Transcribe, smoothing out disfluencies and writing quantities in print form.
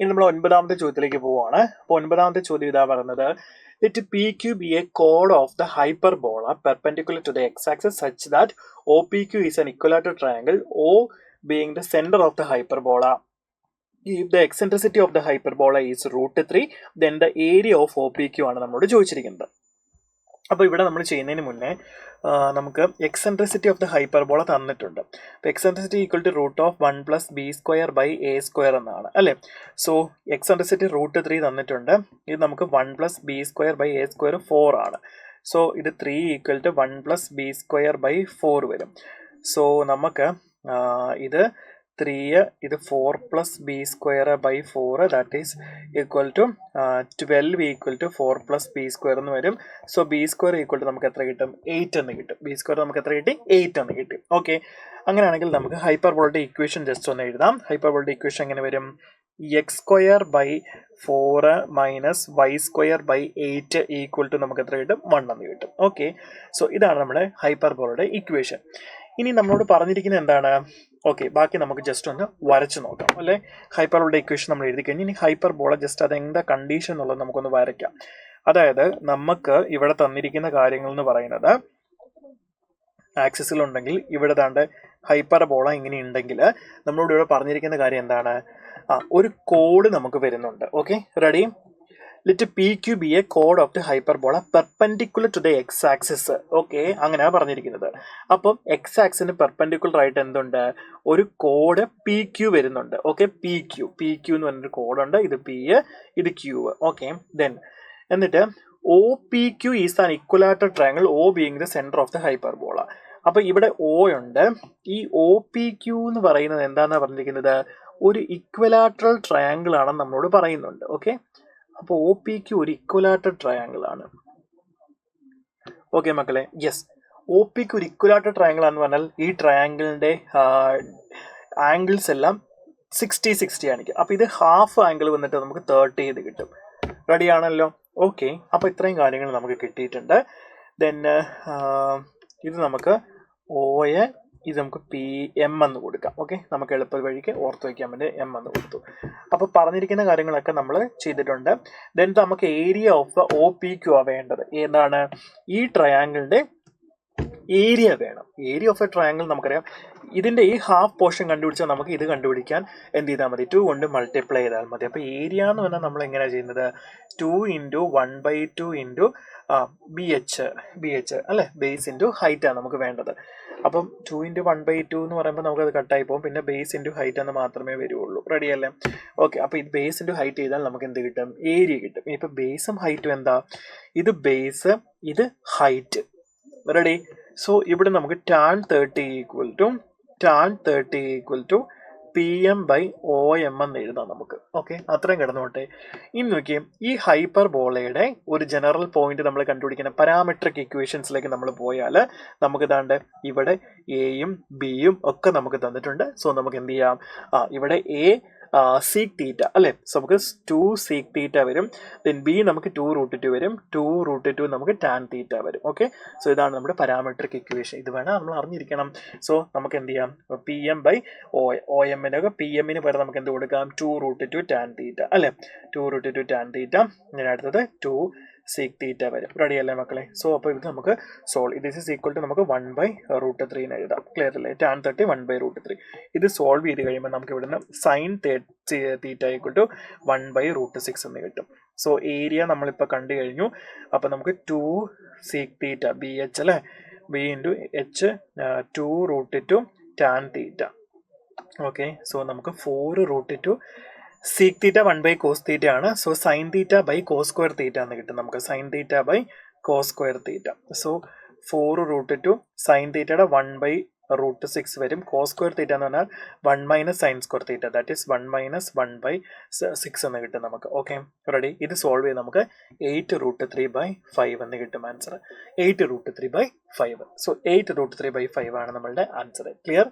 ഇനി നമ്മൾ 9ാമത്തെ ചോദ്യത്തിലേക്ക് പോവുകയാണ്. അപ്പോൾ 9ാമത്തെ ചോദ്യം ഇതാ പറയുന്നത്, let PQ be a chord of the hyperbola perpendicular to the x-axis such that OPQ is an equilateral triangle, O being the center of the hyperbola. If the eccentricity of the hyperbola is √3, then the area of OPQ ആണ് നമ്മളോട് ചോദിച്ചിരിക്കുന്നത്. അപ്പോൾ ഇവിടെ നമ്മൾ ചെയ്യുന്നതിന് മുന്നേ നമുക്ക് eccentricity of the hyperbola തന്നിട്ടുണ്ട്. അപ്പോൾ eccentricity equal to √1 + b² / a² എന്നാണ് അല്ലേ. സോ എക്സെൻട്രിസിറ്റി √3 തന്നിട്ടുണ്ട്. ഇത് നമുക്ക് 1 + b² / a² 4 ആണ്. സോ ഇത് 3 = 1 + b² / 4 വരും. സോ നമുക്ക് ഇത് 3 ഇത് 4 + b² / 4 that is equal to 12 = 4 + b² എന്ന് വരും. സോ b² = നമുക്ക് എത്ര കിട്ടും? 8 എന്ന് കിട്ടും. b² നമുക്ക് എത്ര കിട്ടി? 8 എന്ന് കിട്ടി. ഓക്കെ, അങ്ങനെയാണെങ്കിൽ നമുക്ക് ഹൈപ്പർബോളയുടെ ഇക്വേഷൻ ജസ്റ്റ് ഒന്ന് എഴുതാം. ഹൈപ്പർബോളയുടെ ഇക്വേഷൻ എങ്ങനെ വരും? x² / 4 - y² / 8 ഈക്വൽ ടു നമുക്ക് എത്ര കിട്ടും? 1 എന്ന് കിട്ടും. ഓക്കെ, സോ ഇതാണ് നമ്മുടെ ഹൈപ്പർബോളയുടെ ഇക്വേഷൻ. ഇനി നമ്മളോട് പറഞ്ഞിരിക്കുന്നത് എന്താണ്? ഓക്കെ, ബാക്കി നമുക്ക് ജസ്റ്റ് ഒന്ന് വരച്ച് നോക്കാം അല്ലേ. ഹൈപ്പർബോളയുടെ ഇക്വേഷൻ നമ്മൾ എഴുതി കഴിഞ്ഞ് ഇനി ഹൈപ്പർബോള ജസ്റ്റ് അതെന്താ കണ്ടീഷൻ എന്നുള്ളത് നമുക്കൊന്ന് വരയ്ക്കാം. അതായത് നമുക്ക് ഇവിടെ തന്നിരിക്കുന്ന കാര്യങ്ങൾ എന്ന് പറയുന്നത് ആക്സിസിലുണ്ടെങ്കിൽ ഇവിടെ താണ്ട് ഹൈപ്പർബോള ഇങ്ങനെ ഉണ്ടെങ്കിൽ നമ്മളോട് ഇവിടെ പറഞ്ഞിരിക്കുന്ന കാര്യം എന്താണ്? ഒരു കോഡ് നമുക്ക് വരുന്നുണ്ട്. Okay, ready? Let PQ be a chord of the hyperbola perpendicular to the x-axis. Okay, അങ്ങനെയാണ് പറഞ്ഞിരിക്കുന്നത്. അപ്പം x-axisന് പെർപെൻഡിക്കുലർ ആയിട്ട് എന്തുണ്ട്? ഒരു കോഡ് PQ വരുന്നുണ്ട്. ഓക്കെ, PQ എന്ന് പറഞ്ഞൊരു കോഡുണ്ട്. ഇത് P, ഇത് Q. ഓക്കെ, ദെൻ എന്നിട്ട് OPQ is an ഇക്വലാറ്റർ triangle, O being the center of the hyperbola. അപ്പോൾ ഇവിടെ O ഉണ്ട്. ഈ OPQ എന്ന് പറയുന്നത് എന്താണെന്നാണ് പറഞ്ഞിരിക്കുന്നത്? ഒരു ഇക്വലാറ്ററൽ ട്രയാങ്കിൾ ആണെന്ന് നമ്മളോട് പറയുന്നുണ്ട്. ഓക്കെ, അപ്പോൾ OPQ ഒരു ഇക്വലാറ്റർ ട്രയാങ്കിൾ ആണ്. ഓക്കെ മക്കളെ, യെസ്, OPQ ഒരു ഇക്വലാറ്റർ ട്രയാങ്കിൾ ആണെന്ന് പറഞ്ഞാൽ ഈ ട്രയാങ്കിളിന്റെ ആംഗിൾസ് എല്ലാം 60-60 ആയിരിക്കും. അപ്പോൾ ഇത് ഹാഫ് ആംഗിൾ വന്നിട്ട് നമുക്ക് 30 ചെയ്ത് കിട്ടും. റെഡി ആണല്ലോ? ഓക്കെ, അപ്പോൾ ഇത്രയും കാര്യങ്ങൾ നമുക്ക് കിട്ടിയിട്ടുണ്ട്. ദെൻ ഇത് നമുക്ക് OA, ഇത് നമുക്ക് PM എന്ന് കൊടുക്കാം. ഓക്കെ, നമുക്ക് എളുപ്പ വഴിക്ക് ഓർത്ത് വയ്ക്കാൻ വേണ്ടി M എന്ന് കൊടുത്തു. അപ്പോൾ പറഞ്ഞിരിക്കുന്ന കാര്യങ്ങളൊക്കെ നമ്മൾ ചെയ്തിട്ടുണ്ട്. ദെൻ നമുക്ക് ഏരിയ ഓഫ് OPQ വേണ്ടത്. എന്താണ്? ഈ ട്രയാങ്കിളിന്റെ ഏരിയ വേണം. ഏരിയ ഓഫ് എ ട്രയാങ്കിൾ നമുക്കറിയാം. ഇതിന്റെ ഈ ഹാഫ് പോർഷൻ കണ്ടുപിടിച്ചാൽ നമുക്ക് ഇത് കണ്ടുപിടിക്കാൻ എന്ത് ചെയ്താൽ മതി? 2 കൊണ്ട് മൾട്ടിപ്ലൈ ചെയ്താൽ മതി. അപ്പോൾ ഏരിയ എന്ന് പറഞ്ഞാൽ നമ്മൾ എങ്ങനെയാണ് ചെയ്യുന്നത്? 2 × 1/2 × BH അല്ലെ, ബേസ് ഇൻറ്റു ഹൈറ്റ് ആണ് നമുക്ക് വേണ്ടത്. അപ്പം 2 × 1/2 എന്ന് പറയുമ്പോൾ നമുക്കത് കട്ടായി പോകും. പിന്നെ ബേസ് ഇൻറ്റു ഹൈറ്റ് എന്ന് മാത്രമേ വരുള്ളൂ. റെഡി അല്ലേ? ഓക്കെ, അപ്പോൾ ഇത് ബേസ് ഇൻറ്റു ഹൈറ്റ് ചെയ്താൽ നമുക്ക് എന്ത് കിട്ടും? ഏരിയ കിട്ടും. ഇപ്പം ബേസും ഹൈറ്റും എന്താ? ഇത് ബേസ്, ഇത് ഹൈറ്റ്. റെഡി? സോ ഇവിടെ നമുക്ക് tan 30 = PM/OM എന്ന് എഴുതാം നമുക്ക്. ഓക്കെ, അത്രയും കിടന്നോട്ടെ. ഇനി നോക്കിയേ, ഈ ഹൈപ്പർബോളയുടെ ഒരു ജനറൽ പോയിന്റ് നമ്മൾ കണ്ടുപിടിക്കുന്ന പാരാമെട്രിക് ഇക്വേഷൻസിലേക്ക് നമ്മൾ പോയാൽ നമുക്ക് ദാണ്ട് ഇവിടെ എയും ബിയും ഒക്കെ നമുക്ക് തന്നിട്ടുണ്ട്. സോ നമുക്ക് എന്ത് ചെയ്യാം? ഇവിടെ A sec θ അല്ലേ. സോ നമുക്ക് 2 sec θ വരും. ദെൻ B നമുക്ക് 2√2 വരും. 2√2 നമുക്ക് tan θ വരും. ഓക്കെ, സോ ഇതാണ് നമ്മുടെ പാരാമെട്രിക് ഇക്വേഷൻ. ഇത് വേണം നമ്മൾ അറിഞ്ഞിരിക്കണം. സോ നമുക്ക് എന്ത് ചെയ്യാം? PM/OM PMന് പകരം നമുക്ക് എന്ത് കൊടുക്കാം? 2√2 tan θ അല്ലേ. 2√2 tan θ. ഇങ്ങനെ അടുത്തത് 2 sec θ വരും. റെഡി അല്ലേ മക്കളെ? സോ അപ്പോൾ ഇത് നമുക്ക് solve. This is equal to നമുക്ക് 1/√3 എന്ന് എഴുതാം. ക്ലിയർ അല്ലേ? tan 30 1/√3. ഇത് സോൾവ് ചെയ്ത് കഴിയുമ്പോൾ നമുക്ക് ഇവിടുന്ന് sin θ = 1/√6 എന്ന് കിട്ടും. സോ ഏരിയ നമ്മളിപ്പോൾ കണ്ടു കഴിഞ്ഞു. അപ്പോൾ നമുക്ക് 2 sec θ BH അല്ലേ, B × H 2√2 tan θ. Okay, so നമുക്ക് 4√2 sec θ 1/cos θ ആണ്. സോ sin θ cos² θ എന്ന് കിട്ടും നമുക്ക്. sin θ cos² θ. സോ 4√2 sin θയുടെ 1/√6 വരും. cos² θ എന്ന് പറഞ്ഞാൽ 1 - sin² θ, ദാറ്റ് ഈസ് 1 - 1/6 എന്ന് കിട്ടും നമുക്ക്. Okay, ready? ഇത് സോൾവ് ചെയ്ത് നമുക്ക് 8√3/5 എന്ന് കിട്ടും ആൻസർ. 8√3/5. സോ 8√3/5 ആണ് നമ്മളുടെ ആൻസർ. ക്ലിയർ?